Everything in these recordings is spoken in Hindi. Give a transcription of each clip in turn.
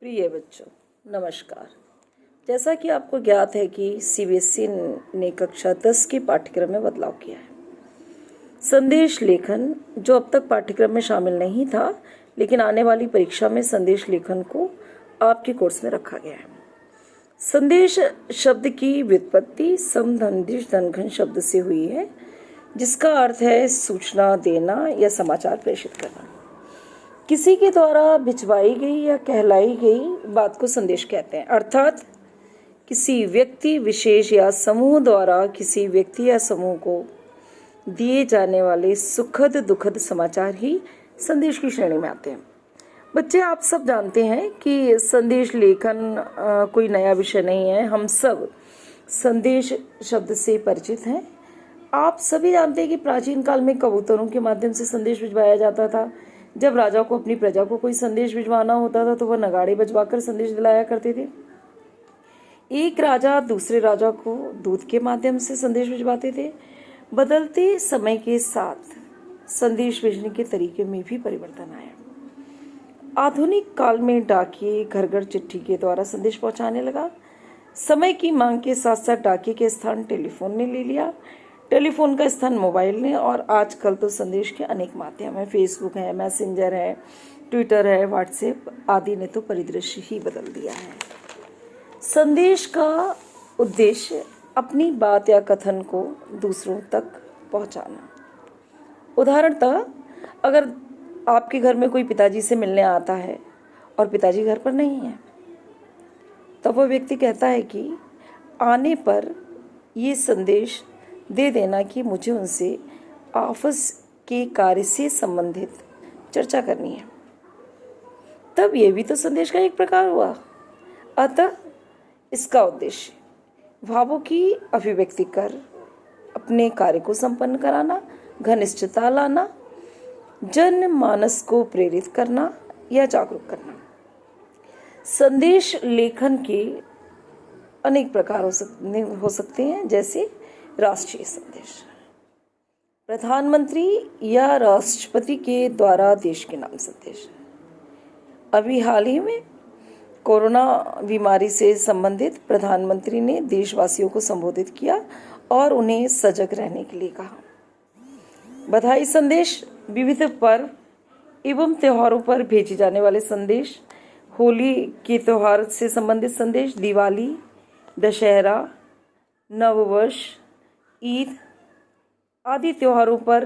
प्रिय बच्चों, नमस्कार। जैसा कि आपको ज्ञात है कि सीबीएसई ने कक्षा 10 के पाठ्यक्रम में बदलाव किया है। संदेश लेखन जो अब तक पाठ्यक्रम में शामिल नहीं था, लेकिन आने वाली परीक्षा में संदेश लेखन को आपके कोर्स में रखा गया है। संदेश शब्द की व्युत्पत्ति समधनिश धनघन शब्द से हुई है, जिसका अर्थ है सूचना देना या समाचार प्रेषित करना। किसी के द्वारा भिजवाई गई या कहलाई गई बात को संदेश कहते हैं, अर्थात किसी व्यक्ति विशेष या समूह द्वारा किसी व्यक्ति या समूह को दिए जाने वाले सुखद दुखद समाचार ही संदेश की श्रेणी में आते हैं। बच्चे, आप सब जानते हैं कि संदेश लेखन कोई नया विषय नहीं है। हम सब संदेश शब्द से परिचित हैं। आप सभी जानते हैं कि प्राचीन काल में कबूतरों के माध्यम से संदेश भिजवाया जाता था। जब राजा को अपनी प्रजा को कोई संदेश भिजवाना होता था तो वह नगाड़े बजवाकर संदेश दिलाया करते थे। एक राजा दूसरे राजा को दूत के माध्यम से संदेश भिजवाते थे। बदलते समय के साथ संदेश भेजने के तरीके में भी परिवर्तन आया। आधुनिक काल में डाकिये घर घर चिट्ठी के द्वारा संदेश पहुंचाने लगा। समय की मांग के साथ साथ डाकिये के स्थान टेलीफोन ने ले लिया, टेलीफोन का स्थान मोबाइल ने, और आजकल तो संदेश के अनेक माध्यम है। फेसबुक है, मैसेंजर है, ट्विटर है, व्हाट्सएप आदि ने तो परिदृश्य ही बदल दिया है। संदेश का उद्देश्य अपनी बात या कथन को दूसरों तक पहुंचाना। उदाहरणतः अगर आपके घर में कोई पिताजी से मिलने आता है और पिताजी घर पर नहीं है, तो वह व्यक्ति कहता है कि आने पर ये संदेश दे देना कि मुझे उनसे ऑफिस के कार्य से संबंधित चर्चा करनी है। तब यह भी तो संदेश का एक प्रकार हुआ। अतः इसका उद्देश्य भावों की अभिव्यक्ति कर अपने कार्य को संपन्न कराना, घनिष्ठता लाना, जनमानस को प्रेरित करना या जागरूक करना। संदेश लेखन के अनेक प्रकार हो सकते हैं, जैसे राष्ट्रीय संदेश, प्रधानमंत्री या राष्ट्रपति के द्वारा देश के नाम संदेश। अभी हाल ही में कोरोना बीमारी से संबंधित प्रधानमंत्री ने देशवासियों को संबोधित किया और उन्हें सजग रहने के लिए कहा। बधाई संदेश, विविध पर्व एवं त्योहारों पर भेजे जाने वाले संदेश, होली के त्योहार से संबंधित संदेश, दिवाली, दशहरा, नववर्ष, ईद आदि त्योहारों पर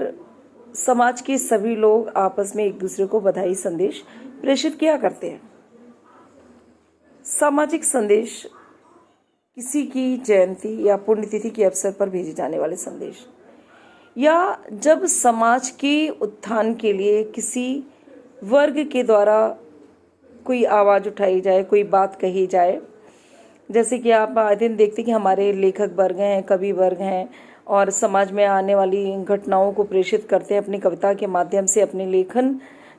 समाज के सभी लोग आपस में एक दूसरे को बधाई संदेश प्रेषित किया करते हैं। सामाजिक संदेश, किसी की जयंती या पुण्यतिथि के अवसर पर भेजे जाने वाले संदेश, या जब समाज के उत्थान के लिए किसी वर्ग के द्वारा कोई आवाज़ उठाई जाए, कोई बात कही जाए। जैसे कि आप आए दिन देखते कि हमारे लेखक वर्ग हैं, कवि वर्ग हैं, और समाज में आने वाली घटनाओं को प्रेषित करते हैं अपनी कविता के माध्यम से, अपने लेखन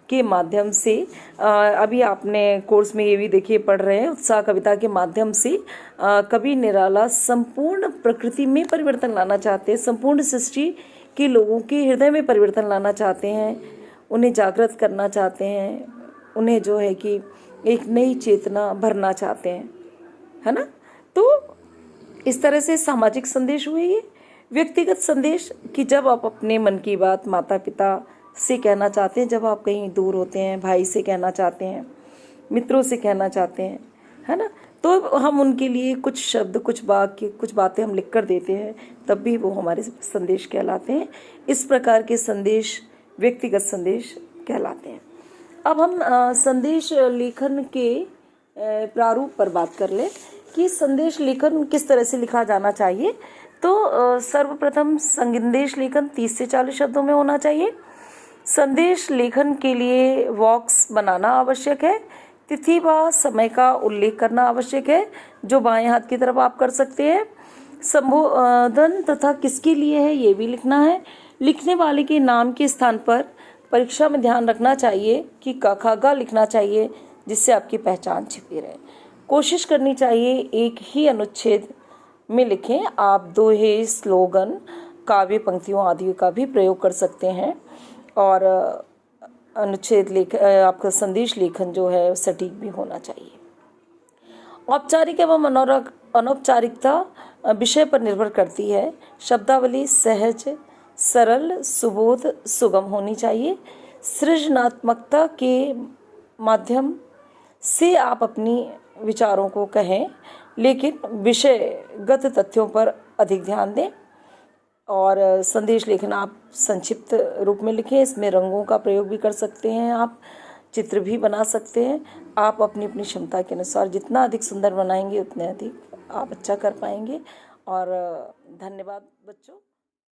के माध्यम से। अभी आपने कोर्स में ये भी देखिए पढ़ रहे हैं, उत्साह कविता के माध्यम से कवि निराला संपूर्ण प्रकृति में परिवर्तन लाना चाहते हैं, संपूर्ण सृष्टि के लोगों के हृदय में परिवर्तन लाना चाहते हैं, उन्हें जागृत करना चाहते हैं, उन्हें जो है कि एक नई चेतना भरना चाहते हैं, है ना। तो इस तरह से सामाजिक संदेश हुए। ये व्यक्तिगत संदेश कि जब आप अपने मन की बात माता पिता से कहना चाहते हैं, जब आप कहीं दूर होते हैं, भाई से कहना चाहते हैं, मित्रों से कहना चाहते हैं, है ना, तो हम उनके लिए कुछ शब्द, कुछ वाक्य, कुछ बातें हम लिख कर देते हैं, तब भी वो हमारे संदेश कहलाते हैं। इस प्रकार के संदेश व्यक्तिगत संदेश कहलाते हैं। अब हम संदेश लेखन के प्रारूप पर बात कर लें कि संदेश लेखन किस तरह से लिखा जाना चाहिए। तो सर्वप्रथम संदेश लेखन 30 से 40 शब्दों में होना चाहिए। संदेश लेखन के लिए बॉक्स बनाना आवश्यक है। तिथि व समय का उल्लेख करना आवश्यक है, जो बाएं हाथ की तरफ आप कर सकते हैं। संबोधन तथा किसके लिए है ये भी लिखना है। लिखने वाले के नाम के स्थान पर परीक्षा में ध्यान रखना चाहिए कि क ख ग लिखना चाहिए, जिससे आपकी पहचान छिपी रहे। कोशिश करनी चाहिए एक ही अनुच्छेद में लिखें। आप दोहे, स्लोगन, काव्य पंक्तियों आदि का भी प्रयोग कर सकते हैं, और अनुच्छेद आपका संदेश लेखन जो है सटीक भी होना चाहिए। औपचारिक एवं अनौपचारिकता विषय पर निर्भर करती है। शब्दावली सहज, सरल, सुबोध, सुगम होनी चाहिए। सृजनात्मकता के माध्यम से आप अपनी विचारों को कहें, लेकिन विषयगत तथ्यों पर अधिक ध्यान दें। और संदेश लेखन आप संक्षिप्त रूप में लिखें। इसमें रंगों का प्रयोग भी कर सकते हैं, आप चित्र भी बना सकते हैं। आप अपनी अपनी क्षमता के अनुसार जितना अधिक सुंदर बनाएंगे उतने अधिक आप अच्छा कर पाएंगे। और धन्यवाद बच्चों।